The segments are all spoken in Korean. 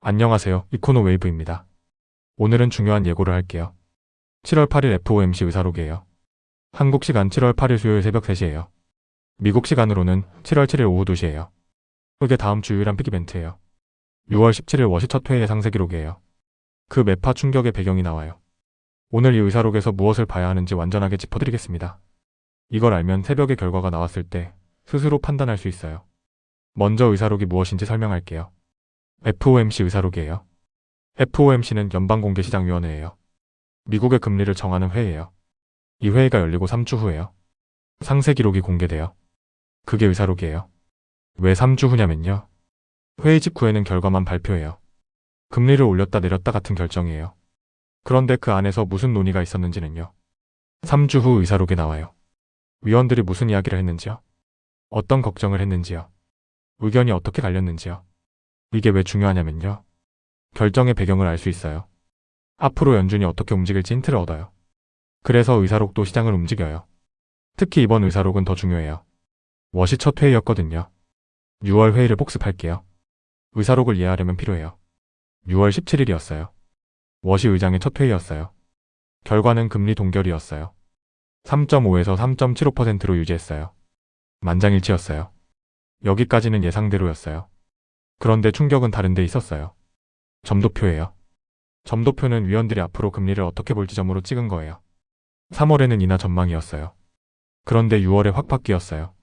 안녕하세요. 이코노 웨이브입니다. 오늘은 중요한 예고를 할게요. 7월 8일 FOMC 의사록이에요. 한국 시간 7월 8일 수요일 새벽 3시예요. 미국 시간으로는 7월 7일 오후 2시예요. 이게 다음 주 유일한 픽 이벤트예요. 6월 17일 워시 첫 회의 상세 기록이에요. 그 매파 충격의 배경이 나와요. 오늘 이 의사록에서 무엇을 봐야 하는지 완전하게 짚어드리겠습니다. 이걸 알면 새벽에 결과가 나왔을 때 스스로 판단할 수 있어요. 먼저 의사록이 무엇인지 설명할게요. FOMC 의사록이에요. FOMC는 연방공개시장위원회예요. 미국의 금리를 정하는 회의예요. 이 회의가 열리고 3주 후에요. 상세 기록이 공개돼요. 그게 의사록이에요. 왜 3주 후냐면요. 회의 직후에는 결과만 발표해요. 금리를 올렸다 내렸다 같은 결정이에요. 그런데 그 안에서 무슨 논의가 있었는지는요. 3주 후 의사록에 나와요. 위원들이 무슨 이야기를 했는지요. 어떤 걱정을 했는지요. 의견이 어떻게 갈렸는지요. 이게 왜 중요하냐면요. 결정의 배경을 알 수 있어요. 앞으로 연준이 어떻게 움직일지 힌트를 얻어요. 그래서 의사록도 시장을 움직여요. 특히 이번 의사록은 더 중요해요. 워시 첫 회의였거든요. 6월 회의를 복습할게요. 의사록을 이해하려면 필요해요. 6월 17일이었어요. 워시 의장의 첫 회의였어요. 결과는 금리 동결이었어요. 3.5에서 3.75%로 유지했어요. 만장일치였어요. 여기까지는 예상대로였어요. 그런데 충격은 다른 데 있었어요. 점도표예요. 점도표는 위원들이 앞으로 금리를 어떻게 볼지 점으로 찍은 거예요. 3월에는 인하 전망이었어요. 그런데 6월에 확 바뀌었어요.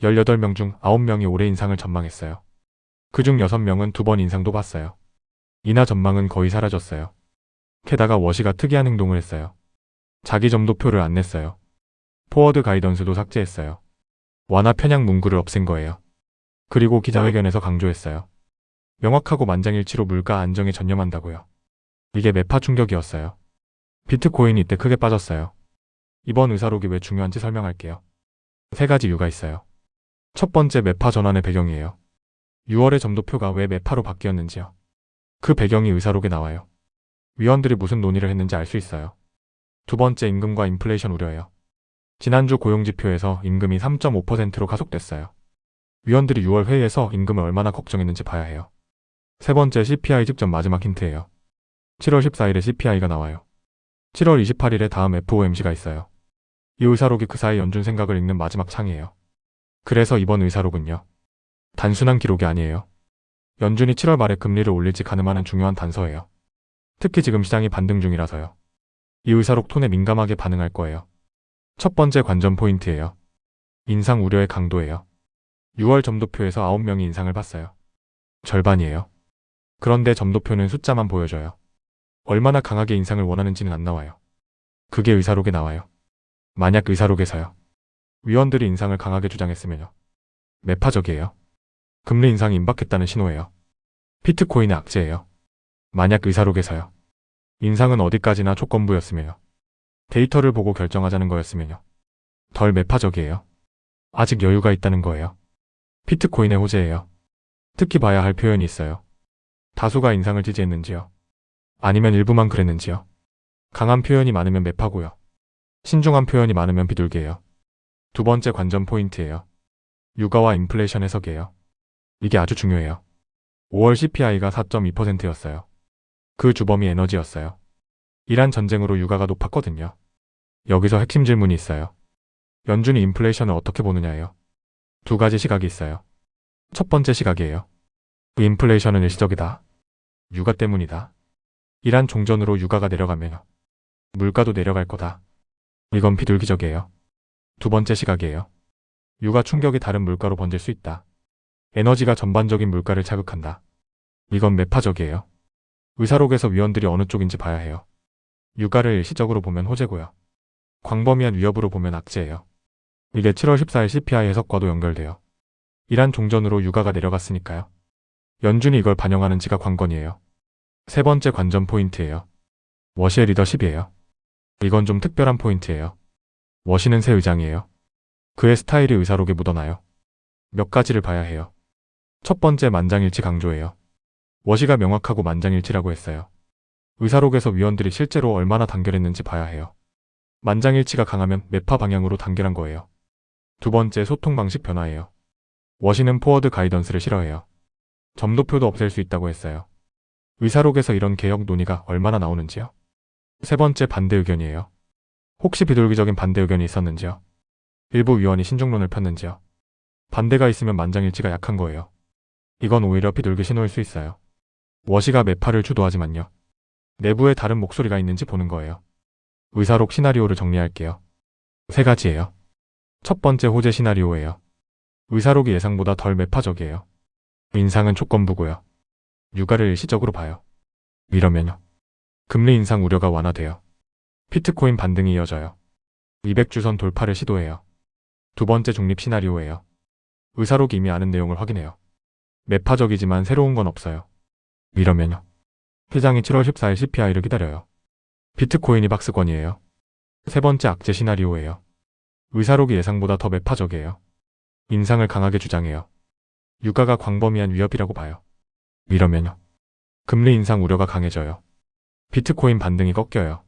18명 중 9명이 올해 인상을 전망했어요. 그중 6명은 2번 인상도 봤어요. 인하 전망은 거의 사라졌어요. 게다가 워시가 특이한 행동을 했어요. 자기 점도표를 안 냈어요. 포워드 가이던스도 삭제했어요. 완화 편향 문구를 없앤 거예요. 그리고 기자회견에서 강조했어요. 명확하고 만장일치로 물가 안정에 전념한다고요. 이게 매파 충격이었어요. 비트코인이 이때 크게 빠졌어요. 이번 의사록이 왜 중요한지 설명할게요. 3가지 이유가 있어요. 첫 번째, 매파 전환의 배경이에요. 6월의 점도표가 왜 매파로 바뀌었는지요. 그 배경이 의사록에 나와요. 위원들이 무슨 논의를 했는지 알 수 있어요. 두 번째, 임금과 인플레이션 우려예요. 지난주 고용지표에서 임금이 3.5%로 가속됐어요. 위원들이 6월 회의에서 임금을 얼마나 걱정했는지 봐야 해요. 세 번째, CPI 직전 마지막 힌트예요. 7월 14일에 CPI가 나와요. 7월 28일에 다음 FOMC가 있어요. 이 의사록이 그 사이 연준 생각을 읽는 마지막 창이에요. 그래서 이번 의사록은요. 단순한 기록이 아니에요. 연준이 7월 말에 금리를 올릴지 가늠하는 중요한 단서예요. 특히 지금 시장이 반등 중이라서요. 이 의사록 톤에 민감하게 반응할 거예요. 첫 번째 관전 포인트예요. 인상 우려의 강도예요. 6월 점도표에서 9명이 인상을 봤어요. 절반이에요. 그런데 점도표는 숫자만 보여줘요. 얼마나 강하게 인상을 원하는지는 안 나와요. 그게 의사록에 나와요. 만약 의사록에서요. 위원들이 인상을 강하게 주장했으면요. 매파적이에요. 금리 인상이 임박했다는 신호예요. 비트코인의 악재예요. 만약 의사록에서요. 인상은 어디까지나 조건부였으면요. 데이터를 보고 결정하자는 거였으면요. 덜 매파적이에요. 아직 여유가 있다는 거예요. 비트코인의 호재예요. 특히 봐야 할 표현이 있어요. 다수가 인상을 지지했는지요. 아니면 일부만 그랬는지요. 강한 표현이 많으면 매파고요. 신중한 표현이 많으면 비둘기예요. 두 번째 관전 포인트예요. 유가와 인플레이션 해석이에요. 이게 아주 중요해요. 5월 CPI가 4.2%였어요. 그 주범이 에너지였어요. 이란 전쟁으로 유가가 높았거든요. 여기서 핵심 질문이 있어요. 연준이 인플레이션을 어떻게 보느냐예요. 두 가지 시각이 있어요. 첫 번째 시각이에요. 인플레이션은 일시적이다. 유가 때문이다. 이란 종전으로 유가가 내려가면 물가도 내려갈 거다. 이건 비둘기적이에요. 두 번째 시각이에요. 유가 충격이 다른 물가로 번질 수 있다. 에너지가 전반적인 물가를 자극한다. 이건 매파적이에요. 의사록에서 위원들이 어느 쪽인지 봐야 해요. 유가를 일시적으로 보면 호재고요. 광범위한 위협으로 보면 악재예요. 이게 7월 14일 CPI 해석과도 연결돼요. 이란 종전으로 유가가 내려갔으니까요. 연준이 이걸 반영하는지가 관건이에요. 세 번째 관전 포인트예요. 워시의 리더십이에요. 이건 좀 특별한 포인트예요. 워시는 새 의장이에요. 그의 스타일이 의사록에 묻어나요. 몇 가지를 봐야 해요. 첫 번째, 만장일치 강조예요. 워시가 명확하고 만장일치라고 했어요. 의사록에서 위원들이 실제로 얼마나 단결했는지 봐야 해요. 만장일치가 강하면 매파 방향으로 단결한 거예요. 두 번째, 소통 방식 변화예요. 워시는 포워드 가이던스를 싫어해요. 점도표도 없앨 수 있다고 했어요. 의사록에서 이런 개혁 논의가 얼마나 나오는지요? 세 번째 반대 의견이에요. 혹시 비둘기적인 반대 의견이 있었는지요? 일부 위원이 신중론을 폈는지요? 반대가 있으면 만장일치가 약한 거예요. 이건 오히려 비둘기 신호일 수 있어요. 워시가 매파를 주도하지만요. 내부에 다른 목소리가 있는지 보는 거예요. 의사록 시나리오를 정리할게요. 세 가지예요. 첫 번째 호재 시나리오예요. 의사록이 예상보다 덜 매파적이에요. 인상은 조건부고요. 육아를 일시적으로 봐요. 이러면요. 금리 인상 우려가 완화돼요. 비트코인 반등이 이어져요. 200주선 돌파를 시도해요. 두 번째 중립 시나리오예요. 의사록이 이미 아는 내용을 확인해요. 매파적이지만 새로운 건 없어요. 이러면요. 시장이 7월 14일 CPI를 기다려요. 비트코인이 박스권이에요. 세 번째 악재 시나리오예요. 의사록이 예상보다 더 매파적이에요. 인상을 강하게 주장해요. 유가가 광범위한 위협이라고 봐요. 이러면요. 금리 인상 우려가 강해져요. 비트코인 반등이 꺾여요.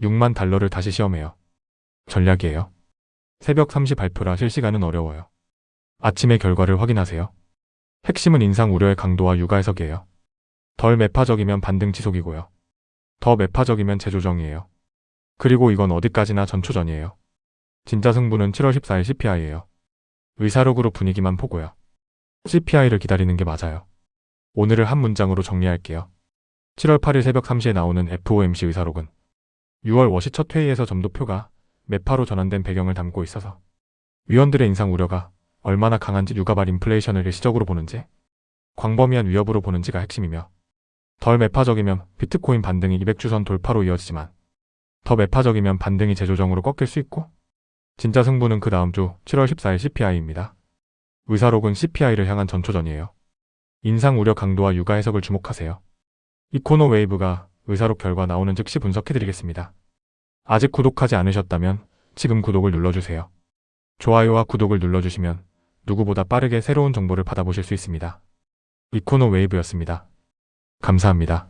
6만 달러를 다시 시험해요. 전략이에요. 새벽 3시 발표라 실시간은 어려워요. 아침에 결과를 확인하세요. 핵심은 인상 우려의 강도와 유가 해석이에요. 덜 매파적이면 반등 지속이고요. 더 매파적이면 재조정이에요. 그리고 이건 어디까지나 전초전이에요. 진짜 승부는 7월 14일 CPI예요. 의사록으로 분위기만 보고요. CPI를 기다리는 게 맞아요. 오늘을 한 문장으로 정리할게요. 7월 8일 새벽 3시에 나오는 FOMC 의사록은 6월 워시 첫 회의에서 점도표가 매파로 전환된 배경을 담고 있어서 위원들의 인상 우려가 얼마나 강한지 유가발 인플레이션을 일시적으로 보는지 광범위한 위협으로 보는지가 핵심이며 덜 매파적이면 비트코인 반등이 200주선 돌파로 이어지지만 더 매파적이면 반등이 재조정으로 꺾일 수 있고 진짜 승부는 그 다음 주 7월 14일 CPI입니다. 의사록은 CPI를 향한 전초전이에요. 인상 우려 강도와 유가 해석을 주목하세요. 이코노 웨이브가 의사록 결과 나오는 즉시 분석해드리겠습니다. 아직 구독하지 않으셨다면 지금 구독을 눌러주세요. 좋아요와 구독을 눌러주시면 누구보다 빠르게 새로운 정보를 받아보실 수 있습니다. 이코노 웨이브였습니다. 감사합니다.